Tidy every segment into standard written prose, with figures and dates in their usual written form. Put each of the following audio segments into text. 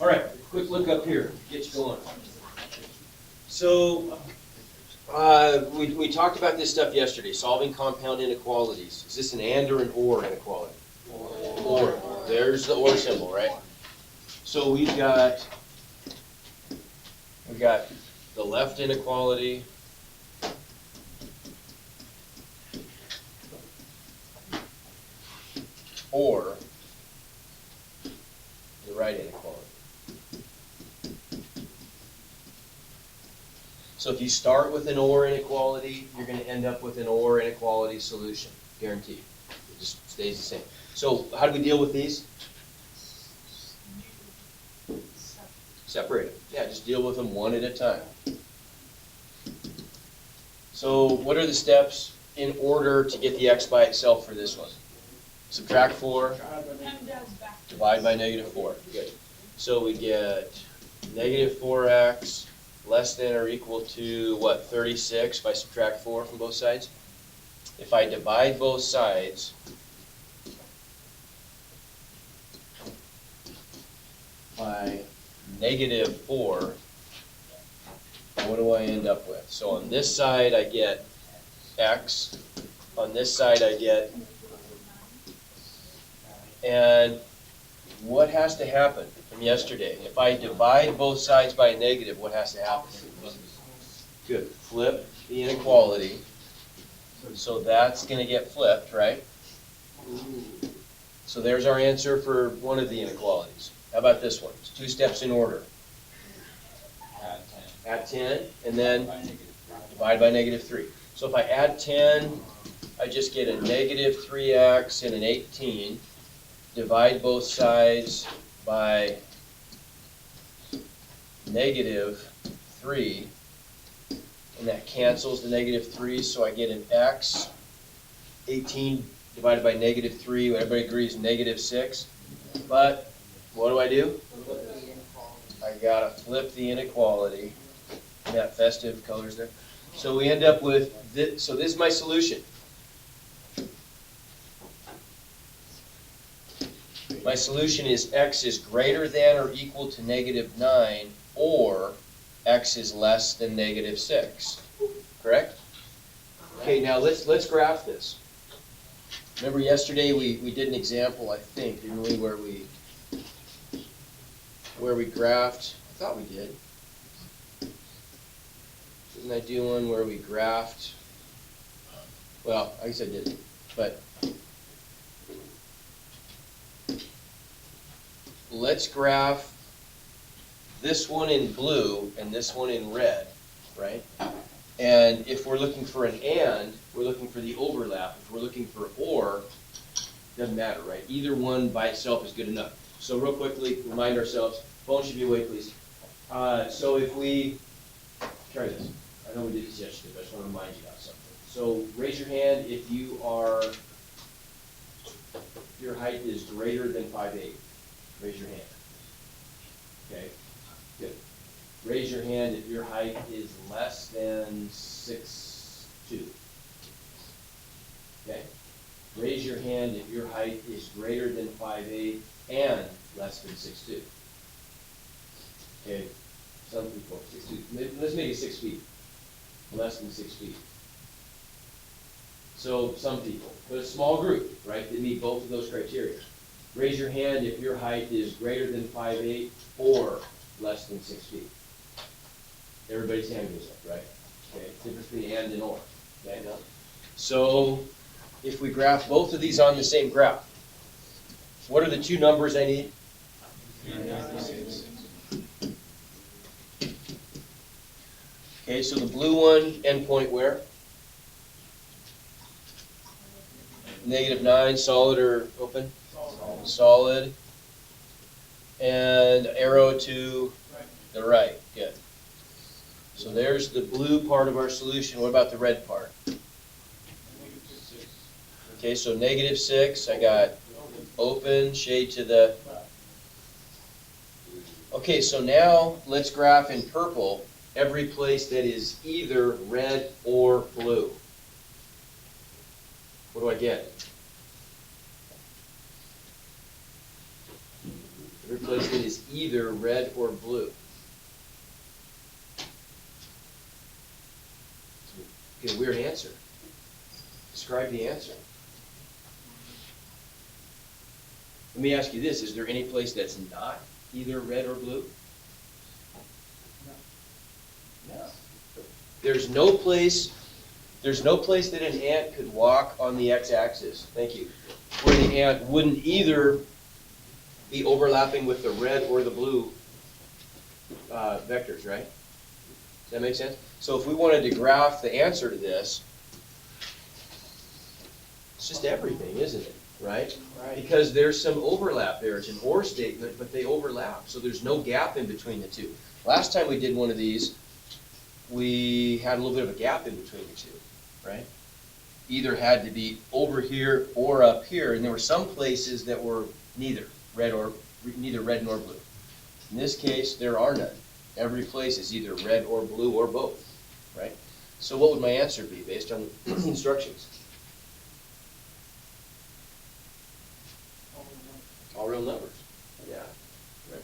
All right, quick look up here, get you going. So, we talked about this stuff yesterday, solving compound inequalities. Is this an and or an or inequality? Or. There's the or symbol, right? So we've got the left inequality, or the right inequality. So if you start with an or inequality, you're going to end up with an or inequality solution, guaranteed. It just stays the same. So how do we deal with these? Separate them. Yeah, just deal with them one at a time. So what are the steps in order to get the x by itself for this one? Subtract 4, divide by negative 4. Good. So we get negative 4x less than or equal to, what, 36 by subtract 4 from both sides? If I divide both sides by negative 4, what do I end up with? So on this side I get x, on this side I get, and what has to happen from yesterday? If I divide both sides by a negative, what has to happen? Good. Flip the inequality. So that's going to get flipped, right? So there's our answer for one of the inequalities. How about this one? It's 2 steps in order. Add 10, and then divide by negative 3. So if I add 10, I just get a negative 3x and an 18. Divide both sides by negative 3, and that cancels the negative 3, so I get an x. 18 divided by negative 3, what everybody agrees, negative 6. But what do? I gotta flip the inequality. That festive colors there. So we end up with this. So this is my solution. My solution is x is greater than or equal to negative 9, or x is less than negative 6. Correct? Okay, now let's graph this. Remember yesterday we did an example, I think, didn't we, where we graphed, I thought we did. Didn't I do one where we graphed? Well, I guess I didn't, but let's graph this one in blue and this one in red, right? And if we're looking for an and, we're looking for the overlap. If we're looking for or, doesn't matter, right? Either one by itself is good enough. So real quickly, remind ourselves, phone should be away, please. So if we, try this. I know we did this yesterday, but I just want to remind you about something. So raise your hand if your height is greater than 5'8". Raise your hand. Okay, good. Raise your hand if your height is less than 6'2". Okay. Raise your hand if your height is greater than 5'8" and less than 6'2". Okay. Some people 6'2". Let's make it 6 feet. Less than 6 feet. So some people, but a small group, right, that meet both of those criteria. Raise your hand if your height is greater than 5'8" or less than 6 feet. Everybody's hand goes up, right? Okay, difference between and or. Okay, now, so if we graph both of these on the same graph, what are the two numbers I need? 396. Okay, so the blue one, endpoint where? -9, solid or open? Solid. And arrow to the right. Good. So there's the blue part of our solution. What about the red part? Okay, so -6. I got open, shade to the... Okay, so now let's graph in purple every place that is either red or blue. What do I get? Every place that is either red or blue. Get a weird answer. Describe the answer. Let me ask you this, is there any place that's not either red or blue? No. There's no place that an ant could walk on the x-axis, thank you, where the ant wouldn't either be overlapping with the red or the blue vectors, right? Does that make sense? So if we wanted to graph the answer to this, it's just everything, isn't it? Right? Because there's some overlap there. It's an or statement, but they overlap. So there's no gap in between the two. Last time we did one of these, we had a little bit of a gap in between the two, right? Either had to be over here or up here, and there were some places that were neither red nor blue. In this case, there are none. Every place is either red or blue or both, right? So what would my answer be based on the instructions? All real numbers. Yeah. Right.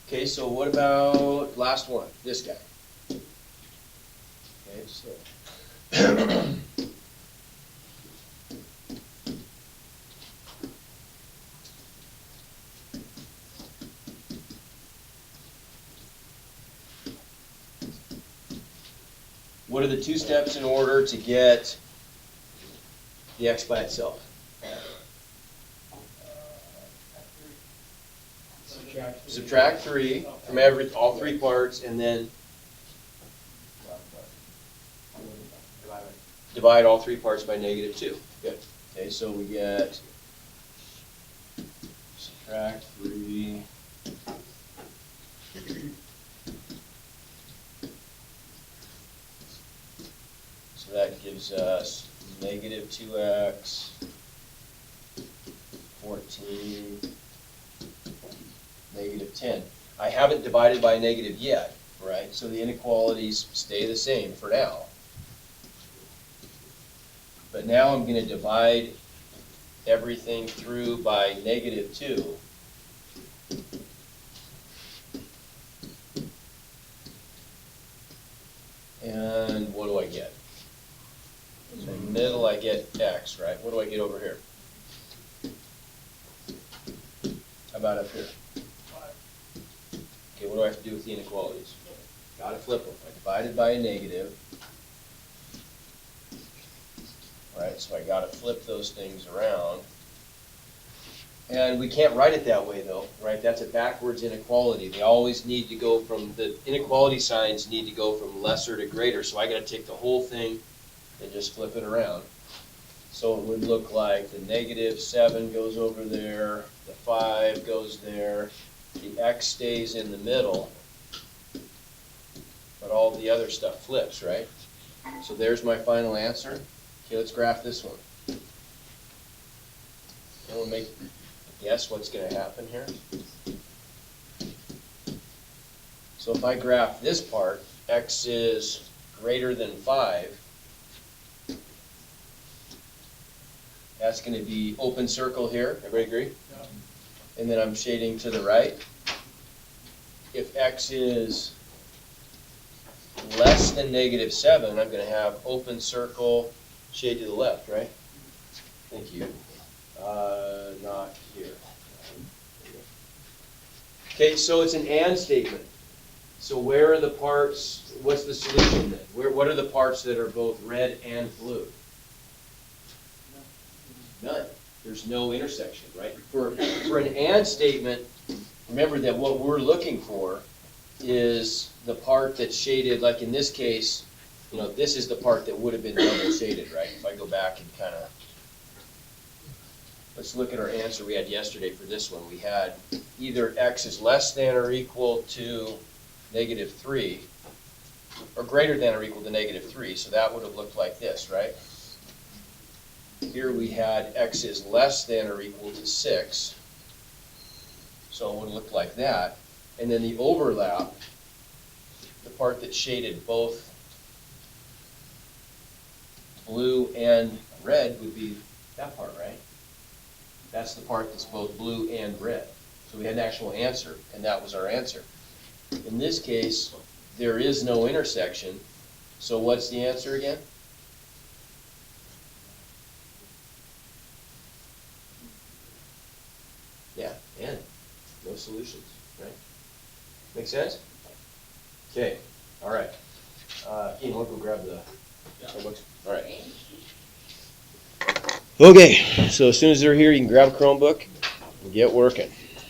Okay, so what about last one? This guy. Okay, so what are the two steps in order to get the x by itself? Subtract 3 from all three parts, and then divide all three parts by -2. Good. Okay, so we get subtract 3. So that gives us -2x, 14, -10. I haven't divided by a negative yet, right? So the inequalities stay the same for now. But now I'm going to divide everything through by -2. And what do I get? In the middle I get x, right? What do I get over here? How about up here? Okay, what do I have to do with the inequalities? Got to flip them. I divided by a negative. All right, so I got to flip those things around. And we can't write it that way though, right? That's a backwards inequality. They always need to go from, the inequality signs need to go from lesser to greater. So I got to take the whole thing and just flip it around. So it would look like the -7 goes over there, the 5 goes there, the x stays in the middle, but all the other stuff flips, right? So there's my final answer. Okay, let's graph this one. Anyone make guess what's going to happen here? So if I graph this part, x is greater than 5, that's going to be open circle here. Everybody agree? Yeah. And then I'm shading to the right. If x is less than -7, I'm going to have open circle, shade to the left, right? Thank you. Not here. Okay, so it's an and statement. So where are the parts, what's the solution then? What are the parts that are both red and blue? None. There's no intersection, right? For an and statement, remember that what we're looking for is the part that's shaded, like in this case, this is the part that would have been double shaded, right? If I go back and kind of, let's look at our answer we had yesterday for this one. We had either x is less than or equal to -3, or greater than or equal to -3, so that would have looked like this, right? Here we had x is less than or equal to 6, so it would look like that. And then the overlap, the part that shaded both blue and red would be that part, right? That's the part that's both blue and red. So we had an actual answer, and that was our answer. In this case, there is no intersection, so what's the answer again? Yeah, and no solutions, right? Make sense? Okay, all right. Ian, we'll go grab the books. All right. Okay, so as soon as they're here, you can grab a Chromebook and get working.